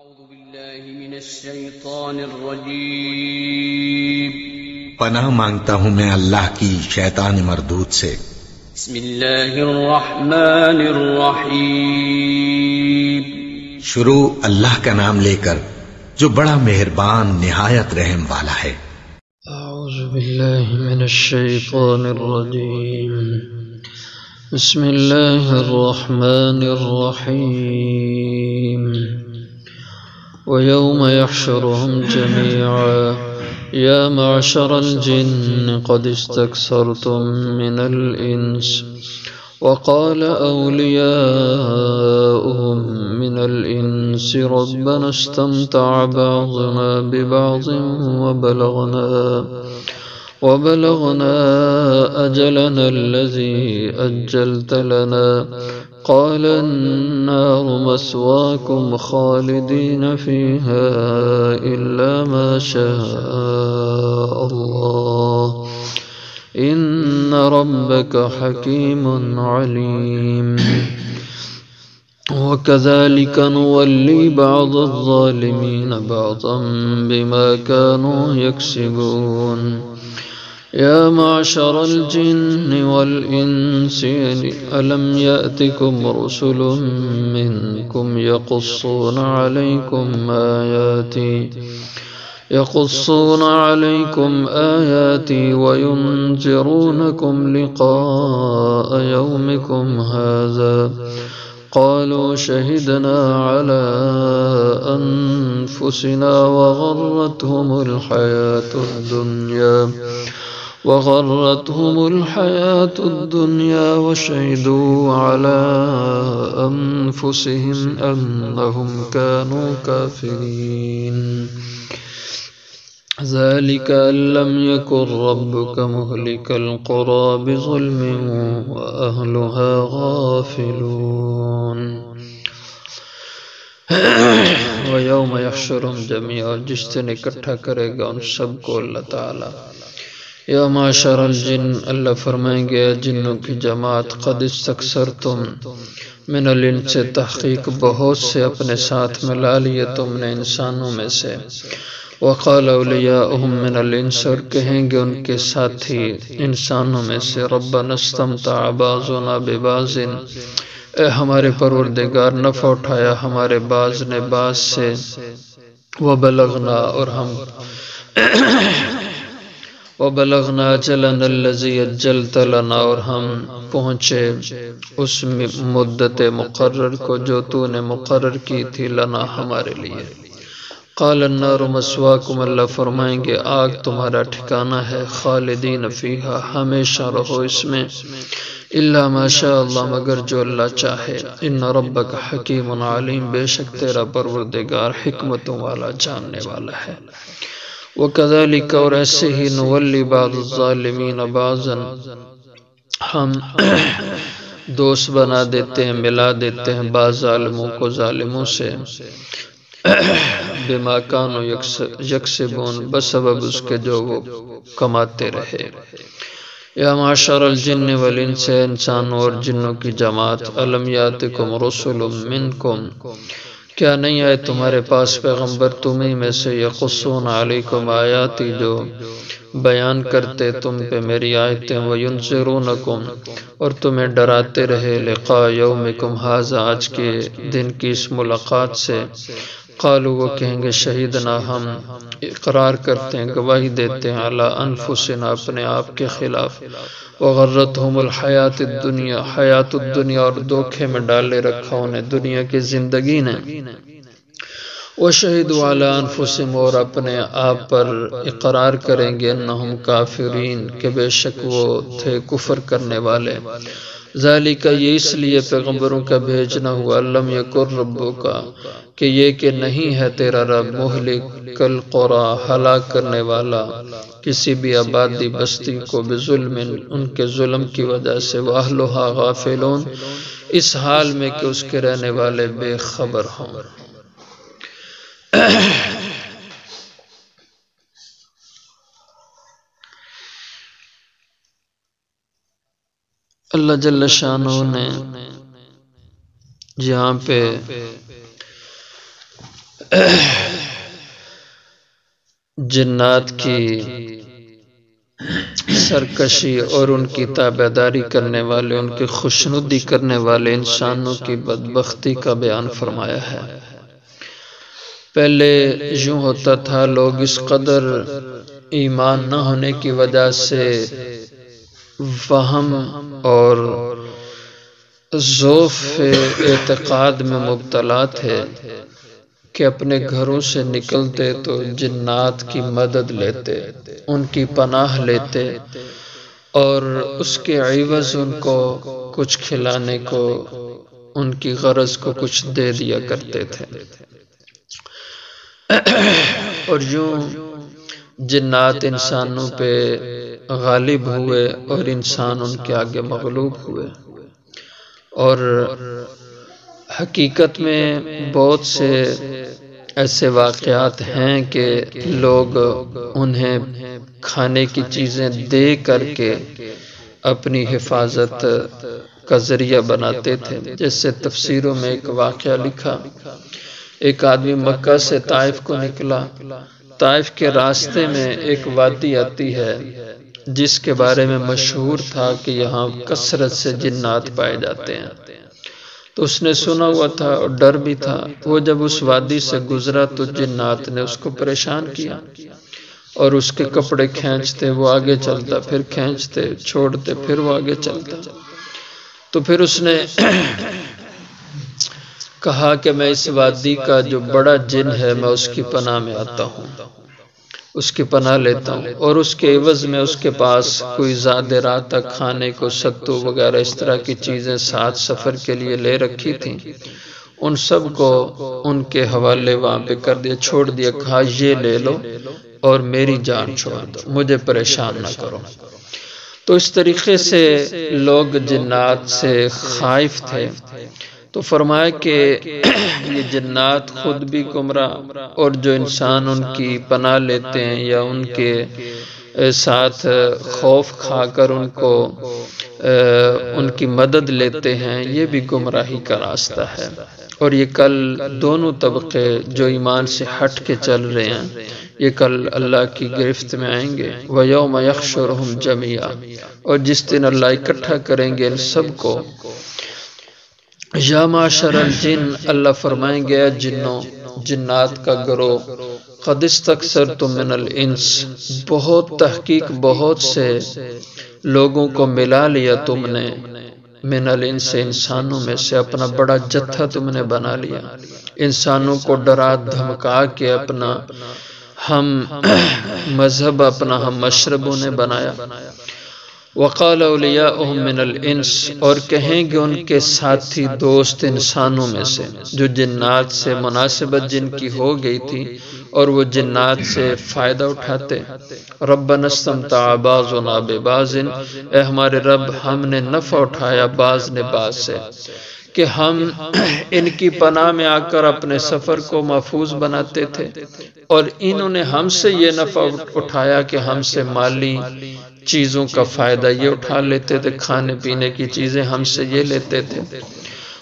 أعوذ بالله من الشيطان الرجيم پناہ مانگتا ہوں میں اللہ کی شیطان مردود سے۔ بسم الله الرحمن الرحيم شروع اللہ کا نام لے کر جو بڑا مہربان نہایت رحم والا ہے۔ أعوذ بالله من الشيطان الرجيم بسم الله الرحمن الرحيم ويوم يحشرهم جميعا يا معشر الجن قد استكثرتم من الإنس وقال أولياؤهم من الإنس ربنا استمتع بعضنا ببعض وبلغنا أجلنا الذي أجلت لنا قال النار مثواكم خالدين فيها إلا ما شاء الله إن ربك حكيم عليم وكذلك نولي بعض الظالمين بعضا بما كانوا يكسبون يا معشر الجن والإنس ألم يأتكم رسل منكم يقصون عليكم آياتي وينذرونكم لقاء يومكم هذا قالوا شهدنا على أنفسنا وغرتهم الحياة الدنيا وشهدوا على أنفسهم أنهم كانوا كافرين ذلك أن لم يكن ربك مهلك القرى بظلم وأهلها غافلون وَيَوْمَ يَحْشُرُهُمْ جَمِيعًا جس دن اکٹھا کرے گا ان سب کو اللہ تعالی۔ یا معاشر الجن اللہ فرمائیں گے جنوں کی جماعت قد استکثرتم من الانس تحقیق بہت سے اپنے ساتھ ملا لیے تم نے انسانوں میں سے۔ وقال اولیاؤہم من الانس اور کہیں گے ان کے ساتھی انسانوں میں سے ربنا استمتع بعضنا ببعض اے ہمارے پروردگار نفع اٹھایا ہمارے بعض نے بعض سے وبلغنا اور ہم وبلغنا اجلنا الذی اجلت لنا اور ہم پہنچے اس مدت مقرر کو جو تو نے مقرر کی تھی لنا ہمارے لیے۔ قال النار مثواکم اللہ فرمائیں گے آگ تمہارا ٹھکانہ ہے خالدین فیہا ہمیشہ رہو اس میں الا ما شاء اللہ مگر جو اللہ چاہے ان ربک حکیم علیم بے شک تیرا پروردگار حکمتوں والا جاننے والا ہے۔ وَكَذَلِكَ اور ایسے ہی نولی بعض الظالمین بعضا ہم دوست بنا دیتے ہیں ملا دیتے ہیں بعض ظالموں کو ظالموں سے بما کانوا یکسبون بسبب اس کے جو وہ کماتے رہے۔ یا معاشر الجن والانس انسانوں اور جنوں کی جماعت الم یاتکم رسل منکم کیا نہیں آئے تمہارے پاس پیغمبر تمہیں میں سے یقصون علیکم آیاتی جو بیان کرتے تم پہ میری آیتیں وینذرونکم اور تمہیں ڈراتے رہے لقاء یومکم ھذا آج کے دن کی اس ملاقات سے قالوا وہ کہیں گے شہیدنا ہم اقرار کرتے ہیں گواہی دیتے ہیں علی انفسنا اپنے آپ کے خلاف وغرتہم الحیات الدنیا حیات الدنیا اور دھوکے میں ڈالے رکھا انہیں دنیا کی زندگی نے وشہدوا علی انفسہم اور اپنے آپ پر اقرار کریں گے انہم کافرین کہ بے شک وہ تھے کفر کرنے والے۔ ذالک یہ اس لیے پیغمبروں کا بھیجنا ہوا لم یکن ربک کہ یہ کہ نہیں ہے تیرا رب مہلک القری ہلاک کرنے والا کسی بھی آبادی بستی کو بظلم ان کے ظلم کی وجہ سے واہلھا غافلون اس حال میں کہ اس کے رہنے والے بے خبر ہوں۔ اللہ جل شانہ نے یہاں پہ جنات کی سرکشی اور ان کی تابعداری کرنے والے، ان کی خوشنودی کرنے والے انسانوں کی بدبختی کا بیان فرمایا ہے۔ پہلے یوں ہوتا تھا، لوگ اس قدر ایمان نہ ہونے کی وجہ سے وہم اور ضعف اعتقاد میں مبتلا تھے کہ اپنے گھروں سے نکلتے تو جنات کی مدد لیتے، ان کی پناہ لیتے اور اس کے عوض ان کو کچھ کھلانے کو، ان کی غرض کو کچھ دے دیا کرتے تھے۔ اور یوں جنات انسانوں پہ غالب ہوئے اور انسان ان کے آگے مغلوب ہوئے۔ اور حقیقت میں بہت سے ایسے واقعات ہیں کہ لوگ انہیں کھانے کی چیزیں دے کر کے اپنی حفاظت کا ذریعہ بناتے تھے۔ جیسے تفسیروں میں ایک واقعہ لکھا، ایک آدمی مکہ سے طائف کو نکلا، طائف کے راستے میں ایک وادی آتی ہے جس کے بارے میں مشہور تھا کہ یہاں کثرت سے جنات پائے جاتے ہیں۔ تو اس نے سنا ہوا تھا اور ڈر بھی تھا۔ وہ جب اس وادی سے گزرا تو جنات نے اس کو پریشان کیا اور اس کے کپڑے کھینچتے، وہ آگے چلتا، پھر کھینچتے، چھوڑتے، پھر وہ آگے چلتا۔ تو پھر اس نے کہا کہ میں اس وادی کا جو بڑا جن ہے میں اس کی پناہ میں آتا ہوں، اس کی پناہ لیتا ہوں، اور اس کے عوض میں اس کے پاس کوئی زیادہ رات تک کھانے کو ستو وغیرہ اس طرح کی چیزیں ساتھ سفر کے لیے لے رکھی تھیں، ان سب کو ان کے حوالے وہاں پہ کر دیا، چھوڑ دیا، کہا یہ لے لو اور میری جان چھوڑ دو، مجھے پریشان نہ کرو۔ تو اس طریقے سے لوگ جنات سے خائف تھے۔ تو فرمایا کہ یہ جنات خود بھی گمراہ، اور جو انسان ان کی پناہ لیتے ہیں یا ان کے ساتھ خوف کھا کر ان کو ان کی مدد لیتے ہیں، یہ بھی گمراہی کا راستہ ہے۔ اور یہ کل دونوں طبقے جو ایمان سے ہٹ کے چل رہے ہیں، یہ کل اللہ کی گرفت میں آئیں گے۔ وَيَوْمَ يَحْشُرُهُمْ جَمِيعًا، اور جس دن اللہ اکٹھا کریں گے ان سب کو۔ یا معشر الجن، اللہ فرمائیں گے جنوں، جنات کا گروہ، قد استکثرتم من الانس، بہت تحقیق بہت سے لوگوں کو ملا لیا تم نے، من الانس، انسانوں میں سے اپنا بڑا جتھا تم نے بنا لیا، انسانوں کو ڈرا دھمکا کے اپنا ہم مذہب، اپنا ہم مشرب انہیں بنایا۔ وقال اولیاؤہم من الانس، اور کہیں گے ان کے ساتھی دوست انسانوں میں سے جو جنات سے مناسبت جن کی ہو گئی تھی اور وہ جنات سے فائدہ اٹھاتے، ربنا استمتع بعضنا ببعض، اے ہمارے رب ہم نے نفع اٹھایا بعض نے بعض سے، کہ ہم ان کی پناہ میں آ کر اپنے سفر کو محفوظ بناتے تھے، اور انہوں نے ہم سے یہ نفع اٹھایا کہ ہم سے مالی چیزوں کا فائدہ یہ اٹھا لیتے تھے، کھانے پینے کی چیزیں ہم سے یہ لیتے تھے۔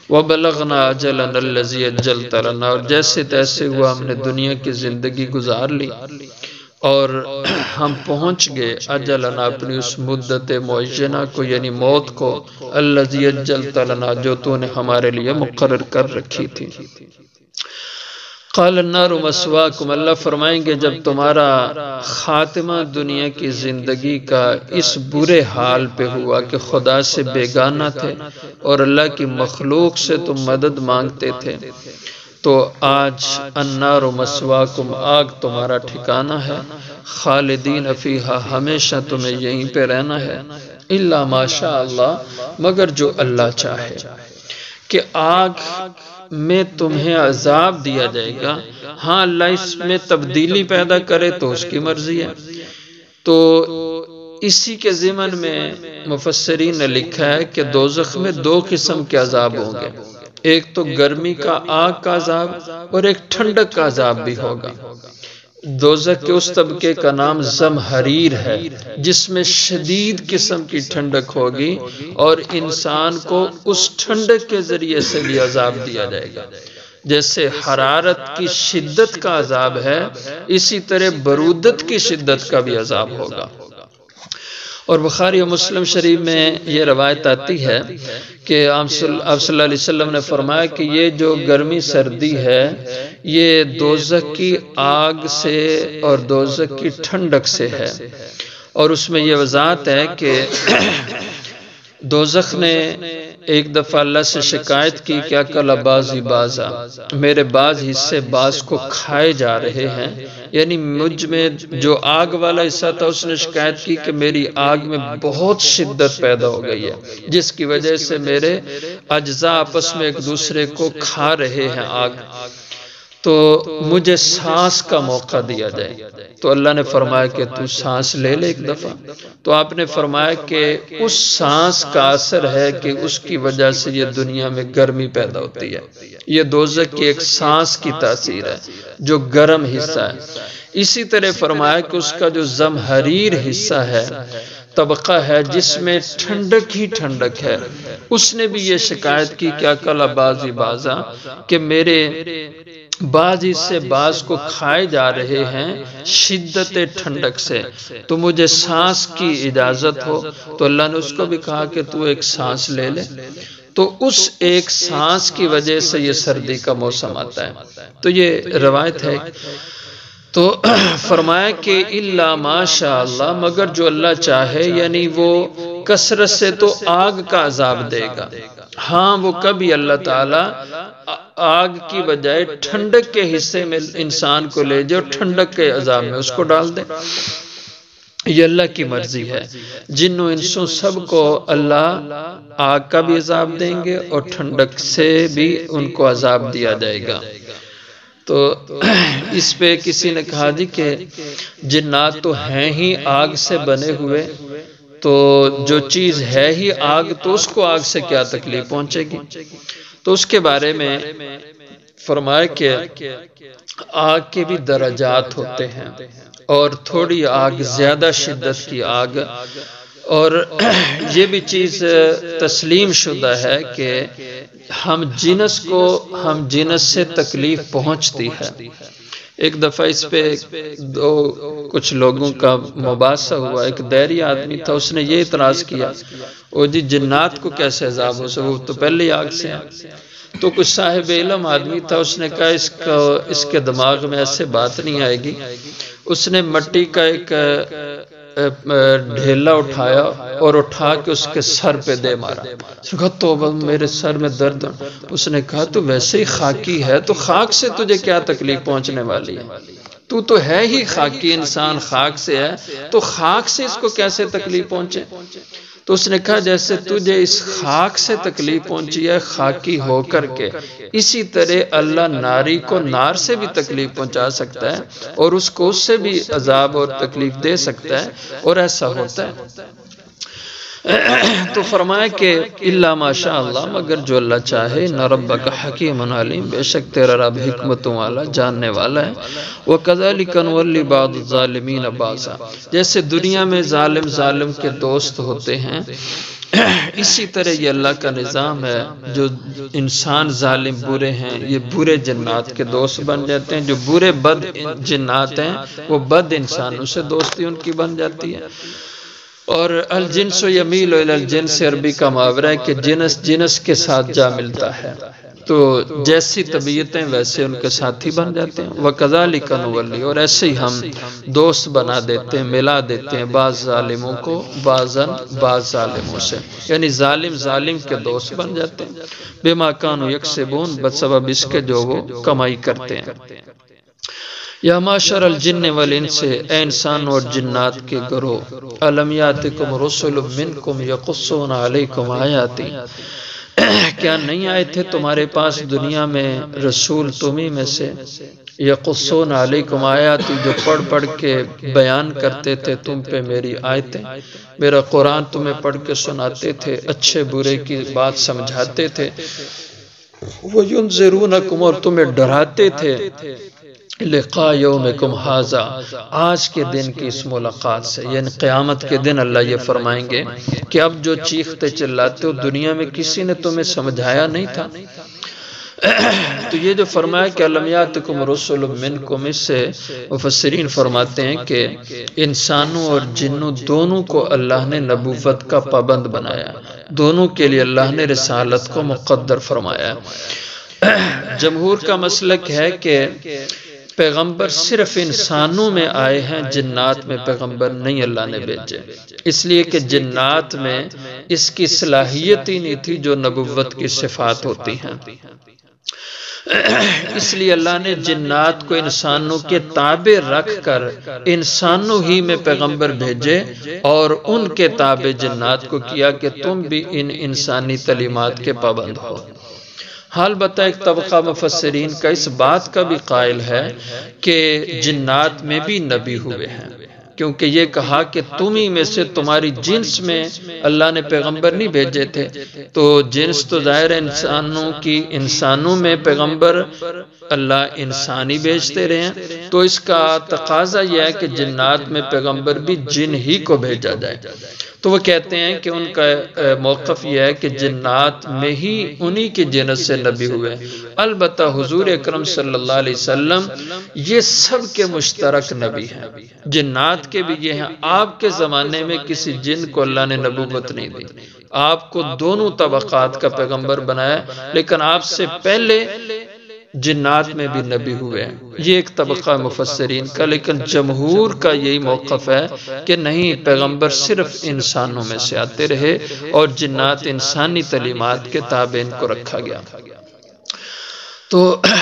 وَبَلَغْنَا أَجَلَنَا الَّذِي أَجَّلْتَ لَنَا، اور جیسے تیسے ہوا ہم نے دنیا کی زندگی گزار لی اور ہم پہنچ گئے اجلنا، اپنی اس مدت معینہ کو، یعنی موت کو، الَّذِي أَجَّلْتَ لَنَا، جو تو نے ہمارے لیے مقرر کر رکھی تھی۔ قال النار مسواکم، اللہ فرمائیں گے جب تمہارا خاتمہ دنیا کی زندگی کا اس برے حال پہ ہوا کہ خدا سے بیگانہ تھے اور اللہ کی مخلوق سے تم مدد مانگتے تھے، تو آج النار مسواکم، آگ تمہارا ٹھکانہ ہے، خالدین فیہا، ہمیشہ تمہیں یہیں پہ رہنا ہے، الا ما شاء اللہ، مگر جو اللہ چاہے، کہ آگ میں تمہیں عذاب دیا جائے گا۔ ہاں اللہ اس میں تبدیلی پیدا کرے تو اس کی مرضی ہے۔ تو اسی کے ضمن میں مفسرین نے لکھا ہے کہ دوزخ میں دو قسم کے عذاب ہوں گے، ایک تو گرمی کا آگ کا عذاب اور ایک ٹھنڈک کا عذاب بھی ہوگا۔ دوزخ کے اس طبقے کا نام زمہریر ہے، جس میں شدید قسم کی ٹھنڈک ہوگی اور انسان کو اس ٹھنڈک کے ذریعے سے بھی عذاب دیا جائے گا۔ جیسے حرارت کی شدت کا عذاب ہے، اسی طرح برودت کی شدت کا بھی عذاب ہوگا۔ اور بخاری و مسلم شریف میں یہ روایت آتی ہے کہ آپ صلی اللہ علیہ وسلم نے فرمایا کہ یہ جو گرمی سردی ہے یہ دوزخ کی آگ سے اور دوزخ کی ٹھنڈک سے ہے۔ اور اس میں یہ وضاحت ہے کہ دوزخ نے ایک دفعہ اللہ سے شکایت کی کہ اکل بعضی بعضا، میرے بعض حصے بعض کو کھائے جا رہے ہیں، یعنی مجھ میں جو آگ والا حصہ تھا اس نے شکایت کی کہ میری آگ میں بہت شدت پیدا ہو گئی ہے، جس کی وجہ سے میرے اجزاء آپس میں ایک دوسرے کو کھا رہے ہیں آگ، تو مجھے سانس کا موقع دیا جائے۔ تو اللہ نے فرمایا کہ تو سانس لے لے ایک دفعہ۔ تو آپ نے فرمایا کہ اس سانس کا اثر ہے کہ اس کی وجہ سے یہ دنیا میں گرمی پیدا ہوتی ہے، یہ دوزخ کی ایک سانس کی تاثیر ہے جو گرم حصہ ہے۔ اسی طرح فرمایا کہ اس کا جو زمہریر حصہ ہے، طبقہ ہے جس میں ٹھنڈک ہی ٹھنڈک ہے، اس نے بھی یہ شکایت کی کہ اکل بعضی بعضا، کہ میرے بعض حصے بعض کو کھائے جا رہے ہیں شدت ٹھنڈک سے، تو مجھے سانس کی اجازت ہو۔ تو اللہ نے اس کو بھی کہا کہ تو ایک سانس لے لے۔ تو اس ایک سانس کی وجہ سے یہ سردی کا موسم آتا ہے۔ تو یہ روایت ہے۔ تو فرمایا کہ الا ماشاء اللہ، مگر جو اللہ چاہے، یعنی وہ کثرت سے تو آگ کا عذاب دے گا، ہاں وہ کبھی اللہ تعالیٰ آگ کی بجائے ٹھنڈک کے حصے میں انسان کو لے جائے اور ٹھنڈک کے عذاب میں اس کو ڈال دے، یہ اللہ کی مرضی ہے۔ جن و انسوں سب کو اللہ آگ کا بھی عذاب دیں گے اور ٹھنڈک سے بھی ان کو عذاب دیا جائے گا۔ تو اس پہ کسی نے کہا جی کہ جنات تو ہیں ہی آگ سے بنے ہوئے، تو جو چیز ہے ہی آگ، تو اس کو آگ سے کیا تکلیف پہنچے گی؟ تو اس کے بارے میں فرمایا کہ آگ کے بھی درجات ہوتے ہیں، اور تھوڑی آگ زیادہ شدت کی آگ، اور یہ بھی چیز تسلیم شدہ ہے کہ ہم جنس سے تکلیف پہنچتی ہے۔ ایک دفعہ اس پہ کچھ لوگوں کا مباحثہ ہوا، ایک دیری آدمی تھا، اس نے یہ اعتراض کیا، او جی جنات کو کیسے عذاب ہو سکتا، وہ تو پہلے ہی آگ سے ہیں۔ تو کچھ صاحب علم آدمی تھا، اس نے کہا اس کے دماغ میں ایسے بات نہیں آئے گی۔ اس نے مٹی کا ایک ڈھیلا اٹھایا اور اٹھا کے اس کے سر پہ دے مارا۔ اس نے کہا توبہ میرے سر میں درد۔ اس نے کہا تو ویسے ہی خاکی ہے، تو خاک سے تجھے کیا تکلیف پہنچنے والی ہے؟ تو ہے ہی خاکی انسان، خاک سے ہے، تو خاک سے اس کو کیسے تکلیف پہنچے؟ تو اس نے کہا جیسے تجھے اس خاک سے تکلیف پہنچی ہے خاکی ہو کر کے، اسی طرح اللہ ناری کو نار سے بھی تکلیف پہنچا سکتا ہے، اور اس کو اس سے بھی عذاب اور تکلیف دے سکتا ہے، اور ایسا ہوتا ہے۔ تو فرمایا کہ الا ماشاء اللہ، مگر جو اللہ چاہے، نہ ربک حکیم علیم، بے شک تیرا رب حکمت والا جاننے والا ہے۔ وَكَذَلِكَ نُوَلِّ بَعْضَ الظَّالِمِينَ بَعْضًا، جیسے دنیا میں ظالم کے دوست ہوتے ہیں، اسی طرح یہ اللہ کا نظام ہے، جو انسان ظالم برے ہیں یہ برے جنات کے دوست بن جاتے ہیں، جو برے بد جنات ہیں وہ بد انسانوں سے دوستی ان کی بن جاتی ہے۔ اور الجنس یمیل الی الجنس عربی کا محاورہ ہے کہ جنس کے ساتھ جا ملتا ہے، تو جیسی طبیعتیں ویسے ان کے ساتھی بن جاتے ہیں۔ وَكَذَلِكَ نُوَلِّ، اور ایسے ہی ہم دوست بنا دیتے ہیں، ملا دیتے ہیں بعض ظالموں کو بعض ظالموں سے، یعنی ظالم کے دوست بن جاتے ہیں، بِمَا كَانُوا يَكْسِبُونَ، بسبب اس کے جو وہ کمائی کرتے ہیں۔ یا معاشر الجن والانس، اے انسان اور جنات کے گروہ، الم یاتکم رسل منکم یقصون علیکم آیاتی، کیا نہیں آئے تھے تمہارے پاس دنیا میں رسول تمہیں میں سے، یقصون علیکم آیاتی، جو پڑھ پڑھ کے بیان کرتے تھے تم پہ میری آیتیں، میرا قرآن تمہیں پڑھ کے سناتے تھے، اچھے برے کی بات سمجھاتے تھے، وَيُنذِرُونَكُمْ، اور تمہیں ڈراتے تھے، لقاء یومکم ھذا، آج کے دن کی اس ملاقات سے، یعنی قیامت کے دن اللہ یہ فرمائیں گے کہ اب جو چیختے چلاتے ہو دنیا میں کسی نے تمہیں سمجھایا نہیں تھا، تو یہ جو فرمایا کہ الم یاتکم رسل منکم، اس سے مفسرین فرماتے ہیں کہ انسانوں اور جنوں دونوں کو اللہ نے نبوت کا پابند بنایا، دونوں کے لیے اللہ نے رسالت کو مقدر فرمایا۔ جمہور کا مسلک ہے کہ پیغمبر صرف انسانوں میں آئے ہیں، جنات میں پیغمبر نہیں اللہ نے بھیجے، اس لیے کہ جنات میں اس کی صلاحیت ہی نہیں تھی جو نبوت کی صفات ہوتی ہیں۔ اس لیے اللہ نے جنات کو انسانوں کے تابع رکھ کر انسانوں ہی میں پیغمبر بھیجے اور ان کے تابع جنات کو کیا کہ تم بھی ان انسانی تعلیمات کے پابند ہو۔ حال بتا ایک طبقہ مفسرین کا اس بات کا بھی قائل ہے کہ جنات میں بھی نبی ہوئے ہیں، کیونکہ یہ کہا کہ تم ہی میں سے تمہاری جنس میں اللہ نے پیغمبر نہیں بھیجے تھے، تو جنس تو ظاہر انسانوں میں پیغمبر اللہ انسانی بھیجتے رہے ہیں، تو اس کا تقاضا یہ ہے کہ جنات میں پیغمبر بھی جن ہی کو بھیجا جائے۔ تو وہ کہتے ہیں کہ ان کا موقف یہ ہے کہ جنات میں ہی انہی کی جنس سے نبی ہوئے۔ البتہ حضور اکرم صلی اللہ علیہ وسلم یہ سب کے مشترک نبی ہیں، جنات کے بھی یہ ہیں۔ آپ کے زمانے میں کسی جن کو اللہ نے نبوت نہیں دی، آپ کو دونوں طبقات کا پیغمبر بنایا، لیکن آپ سے پہلے جنات میں بھی نبی ہوئے ہیں۔ یہ ایک طبقہ مفسرین کا، لیکن جمہور کا یہی موقف ہے کہ نہیں، پیغمبر صرف انسانوں میں سے آتے رہے اور جنات انسانی تعلیمات کے تابع ان کو رکھا گیا۔ تو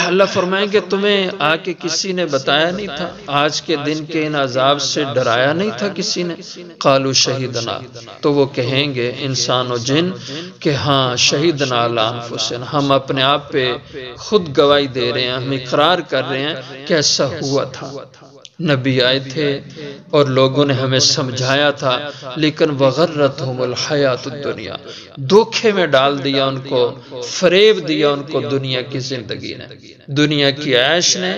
اللہ فرمائیں کہ تمہیں آ کے کسی نے بتایا نہیں تھا، آج کے دن کے ان عذاب سے ڈرایا نہیں تھا کسی نے؟ قالوا شہیدنا، تو وہ کہیں گے انسان و جن کہ ہاں شہیدنا علی انفسنا، ہم اپنے آپ پہ خود گواہی دے رہے ہیں، ہم اقرار کر رہے ہیں کہ ایسا ہوا تھا۔ نبی آئے تھے اور لوگوں نے ہمیں سمجھایا تھا، لیکن وغرتہم الحیات الدنیا، دھوکے میں ڈال دیا ان کو، فریب دیا ان کو دنیا کی زندگی نے، دنیا کی عیش نے،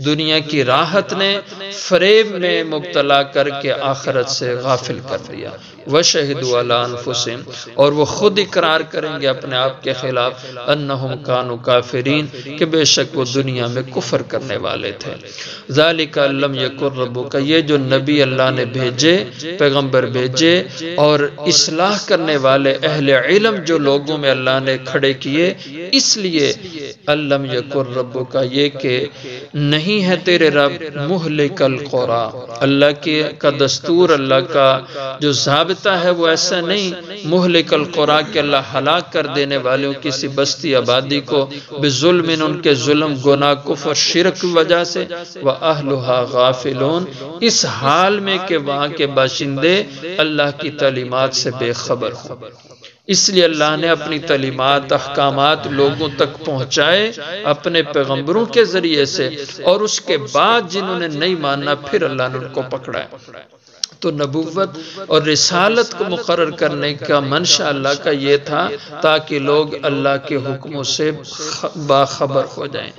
دنیا کی راحت نے، فریب میں مبتلا کر کے آخرت سے غافل کر دیا۔ وشہدوا علی انفسہم، اور وہ خود اقرار کریں گے اپنے آپ کے خلاف، انہم کانوا کافرین، کہ بے شک وہ دنیا میں کفر کرنے والے تھے۔ ذالک لم یکن ربک، یہ جو نبی اللہ نے بھیجے، پیغمبر بھیجے اور اصلاح کرنے والے اہل علم جو لوگوں میں اللہ نے کھڑے کیے، اس لیے لم یکن ربک، یہ کہ نہیں ہے تیرے رب مہلک القری، اللہ کا دستور، اللہ کا جو ضابطہ ہے وہ ایسا نہیں مہلک القری کہ اللہ ہلاک کر دینے والوں کسی بستی آبادی کو بظلم، ان کے ظلم، گناہ، کفر، شرک کی وجہ سے، وَأَهْلُهَا غافلون، اس حال میں کہ وہاں کے باشندے اللہ کی تعلیمات سے بے خبر ہوں۔ اس لیے اللہ نے اپنی تعلیمات، احکامات لوگوں تک پہنچائے اپنے پیغمبروں کے ذریعے سے، اور اس کے بعد جنہوں نے نہیں ماننا پھر اللہ نے ان کو پکڑا ہے۔ تو نبوت اور رسالت کو مقرر کرنے کا منشا اللہ کا یہ تھا تاکہ لوگ اللہ کے حکموں سے باخبر ہو جائیں،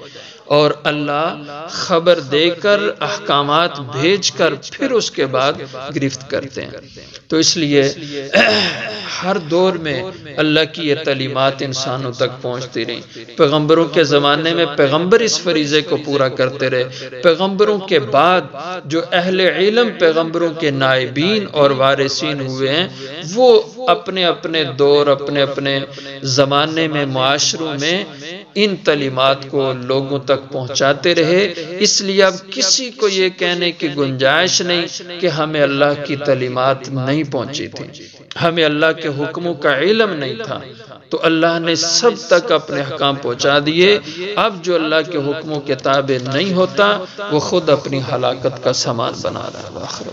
اور اللہ خبر دے کر، احکامات بھیج کر پھر اس کے بعد گرفت کرتے ہیں۔ تو اس لیے ہر دور میں اللہ کی یہ تعلیمات انسانوں تک پہنچتی رہی۔ پیغمبروں کے زمانے میں پیغمبر اس فریضے کو پورا کرتے رہے، پیغمبروں کے بعد جو اہل علم پیغمبروں کے نائبین اور وارثین ہوئے ہیں، وہ اپنے اپنے دور، اپنے اپنے زمانے میں، معاشروں میں ان تعلیمات کو لوگوں تک پہنچاتے رہے۔ اس لیے اب کسی کو یہ کہنے کی گنجائش نہیں کہ ہمیں اللہ کی تعلیمات نہیں پہنچی تھی، ہمیں اللہ کے حکموں کا علم نہیں تھا۔ تو اللہ نے سب تک اپنے احکام پہنچا دیے۔ اب جو اللہ کے حکموں کے تابع نہیں ہوتا، وہ خود اپنی ہلاکت کا سامان بنا رہا ہے۔